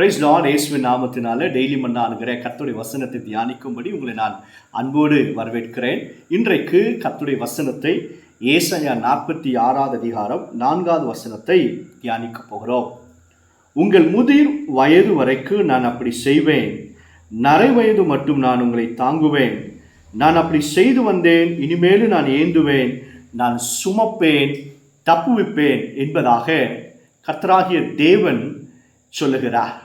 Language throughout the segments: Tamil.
Price Lord. இயேசுவின் நாமத்தினால டெய்லி மன்னாகிற கர்த்தருடைய வசனத்தை தியானிக்கும்படி உங்களை நான் அன்போடு வரவேற்கிறேன். இன்றைக்கு கர்த்தருடைய வசனத்தை ஏசாயா 46வது அதிகாரம் 4வது வசனத்தை தியானிக்க போகிறோம். உங்கள் முதிர் வயது வரைக்கும் நான் அப்படி செய்வேன், நரை வயது மட்டும் நான் உங்களை தாங்குவேன். நான் அப்படி செய்து வந்தேன், இனிமேலும் நான் ஏந்துவேன், நான் சுமப்பேன், தப்புவிப்பேன் என்பதாக கர்த்தராகிய தேவன் சொல்லுகிறார்.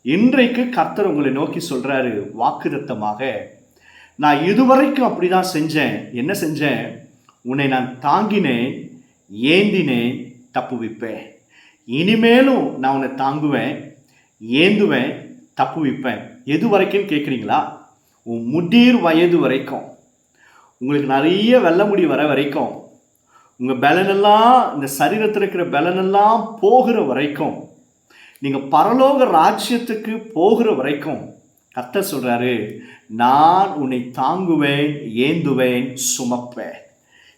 இன்றைக்கு கர்த்தர் உங்களை நோக்கி சொல்றாரு வாக்குத்தத்தமாக, நான் இதுவரைக்கும் அப்படிதான் செஞ்சேன். என்ன செஞ்சேன்? உன்னை நான் தாங்கினேன், ஏந்தினேன், தப்புவிப்பேன். இனிமேலும் நான் உன்னை தாங்குவேன், ஏந்துவேன், தப்புவிப்பேன். எது வரைக்கும் கேட்குறீங்களா? உன் முதிர் வயது வரைக்கும், உங்களுக்கு நிறைய வெள்ள முடி வர வரைக்கும், உங்கள் பலனெல்லாம், இந்த சரீரத்தில் இருக்கிற பலனெல்லாம் போகிற வரைக்கும், நீங்கள் பரலோக ராஜ்யத்துக்கு போகிற வரைக்கும் கர்த்தர் சொல்கிறாரு, நான் உன்னை தாங்குவேன், ஏந்துவேன், சுமப்பேன்.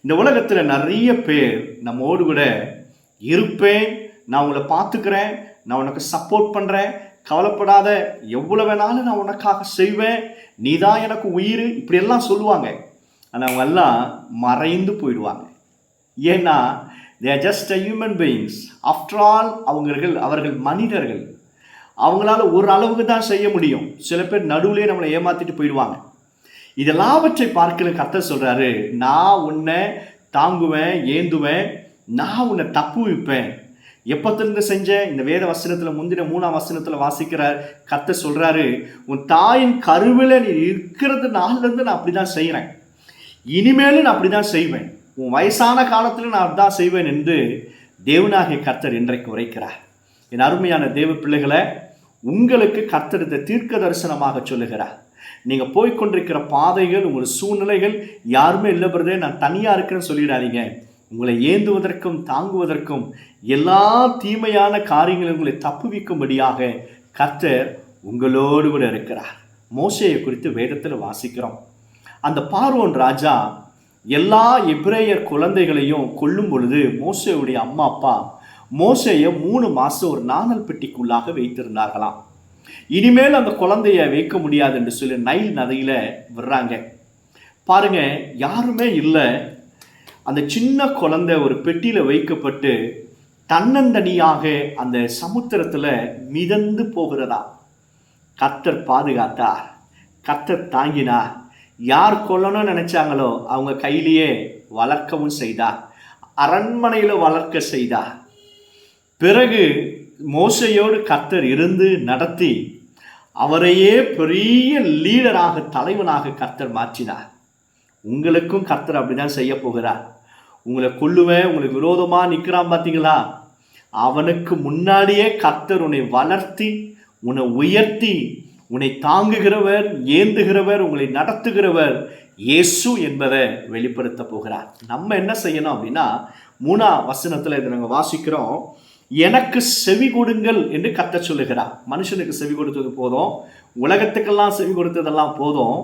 இந்த உலகத்தில் நிறைய பேர் நம்மோடு கூட இருப்பேன், நான் உங்களை பார்த்துக்கிறேன், நான் உனக்கு சப்போர்ட் பண்ணுறேன், கவலைப்படாத, எவ்வளோ வேணாலும் நான் உனக்காக செய்வேன், நீ தான் எனக்கு உயிர், இப்படியெல்லாம் சொல்லுவாங்க. ஆனால் அவங்க எல்லாம் மறைந்து போயிடுவாங்க. ஏன்னா they are just a human beings. After all, அவர்கள் மனிதர்கள். அவங்களால ஒரு அளவுக்கு தான் செய்ய முடியும். சில பேர் நடுவுலே நம்மளை ஏமாத்திட்டு போயிடுவாங்க. இதெல்லாவற்றை பார்க்கல கர்த்தர் சொல்றாரு, நான் உன்னை தாங்குவேன், ஏந்துவேன், நான் உன்னை தப்புவிப்பேன். எப்பத்திலிருந்து செஞ்சேன்? இந்த வேத வசனத்தில் முந்தின 3ஆம் வசனத்தில் வாசிக்கிறார். கர்த்தர் சொல்றாரு, உன் தாயின் கருவில் நீ இருக்கிறது நாளிலிருந்து நான் அப்படி தான் செய்கிறேன், இனிமேலும் நான் அப்படி தான் செய்வேன், உன் வயசான காலத்தில் நான் அப்படிதான் செய்வேன் என்று தேவனாகிய கர்த்தர் இன்றைக்கு உரைக்கிறார். என் அருமையான தேவ பிள்ளைகளை, உங்களுக்கு கர்த்தர் இந்த தீர்க்க தரிசனமாக சொல்லுகிறார். நீங்கள் போய்கொண்டிருக்கிற பாதைகள், உங்கள் சூழ்நிலைகள், யாருமே இல்லை பிரதே, நான் தனியாக இருக்கிறேன்னு சொல்லிடாதீங்க. உங்களை ஏந்துவதற்கும் தாங்குவதற்கும் எல்லா தீமையான காரியங்களும் உங்களை தப்புவிக்கும்படியாக கர்த்தர் உங்களோடு கூட இருக்கிறார். மோசேயை குறித்து வேதத்தில் வாசிக்கிறோம். அந்த பார்வோன் ராஜா எல்லா எபிரேயர் குழந்தைகளையும் கொல்லும் பொழுது மோசேயுடைய அம்மா அப்பா மோசேயை 3 மாதம் ஒரு நாணல் பெட்டிக்குள்ளாக வைத்திருந்தார்களாம். இனிமேல் அந்த குழந்தைய வைக்க முடியாது என்று சொல்லி நைல் நதியில் விடுறாங்க. பாருங்க, யாருமே இல்லை. அந்த சின்ன குழந்தை ஒரு பெட்டியில் வைக்கப்பட்டு தன்னந்தனியாக அந்த சமுத்திரத்தில் மிதந்து போகிறதா. கர்த்தர் பாதுகாத்தார், கர்த்தர் தாங்கினார். யார் கொல்லணும்னு நினைச்சாங்களோ அவங்க கையிலேயே வளர்க்கவும் செய்தார், அரண்மனையில் வளர்க்க செய்தார். பிறகு மோசையோடு கர்த்தர் இருந்து நடத்தி அவரையே பெரிய லீடராக, தலைவனாக கர்த்தர் மாற்றினார். உங்களுக்கும் கர்த்தர் அப்படிதான் செய்ய போகிறார். உங்களை கொல்லுவேன், உங்களுக்கு விரோதமாக நிற்கிறான் பார்த்தீங்களா, அவனுக்கு முன்னாடியே கர்த்தர் உன்னை வளர்த்தி, உன்னை உயர்த்தி, உன்னை தாங்குகிறவர், ஏந்துகிறவர், உங்களை நடத்துகிறவர் இயேசு என்பதை வெளிப்படுத்த போகிறார். நம்ம என்ன செய்யணும் அப்படின்னா, 3ஆம் வசனத்தில் இதை நாங்கள் வாசிக்கிறோம். எனக்கு செவி கொடுங்கள் என்று கர்த்தர் சொல்லுகிறார். மனுஷனுக்கு செவி கொடுத்தது போதும், உலகத்துக்கெல்லாம் செவி கொடுத்ததெல்லாம் போதும்,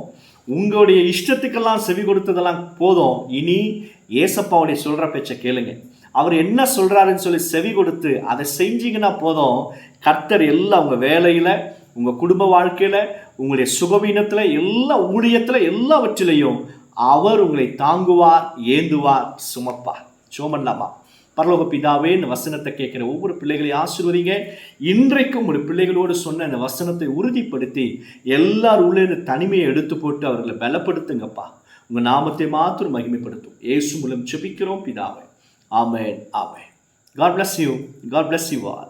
உங்களுடைய இஷ்டத்துக்கெல்லாம் செவி கொடுத்ததெல்லாம் போதும். இனி ஏசப்பாவுடைய சொல்கிற பேச்சை கேளுங்க. அவர் என்ன சொல்கிறாருன்னு சொல்லி செவி கொடுத்து அதை செஞ்சீங்கன்னா போதும். கர்த்தர் எல்லாம் உங்கள் வேலையில், உங்கள் குடும்ப வாழ்க்கையில், உங்களுடைய சுகவீனத்தில், எல்லா ஊழியத்தில், எல்லாவற்றிலையும் அவர் உங்களை தாங்குவார், ஏந்துவார், சுமப்பார். சோமல்லாமா. பரலோக பிதாவே, இந்த வசனத்தை கேட்குற ஒவ்வொரு பிள்ளைகளையும் ஆசீர்வதிங்க. இன்றைக்கும் உங்களுடைய பிள்ளைகளோடு சொன்ன இந்த வசனத்தை உறுதிப்படுத்தி எல்லாரும் உள்ளே இந்த தனிமையை எடுத்து போட்டு அவர்களை பலப்படுத்துங்கப்பா. உங்கள் நாமத்தை மாத்திரம் மகிமைப்படுத்தும். இயேசு மூலம் ஜெபிக்கிறோம் பிதாவே. ஆமென், ஆமென். God bless you. God bless you all.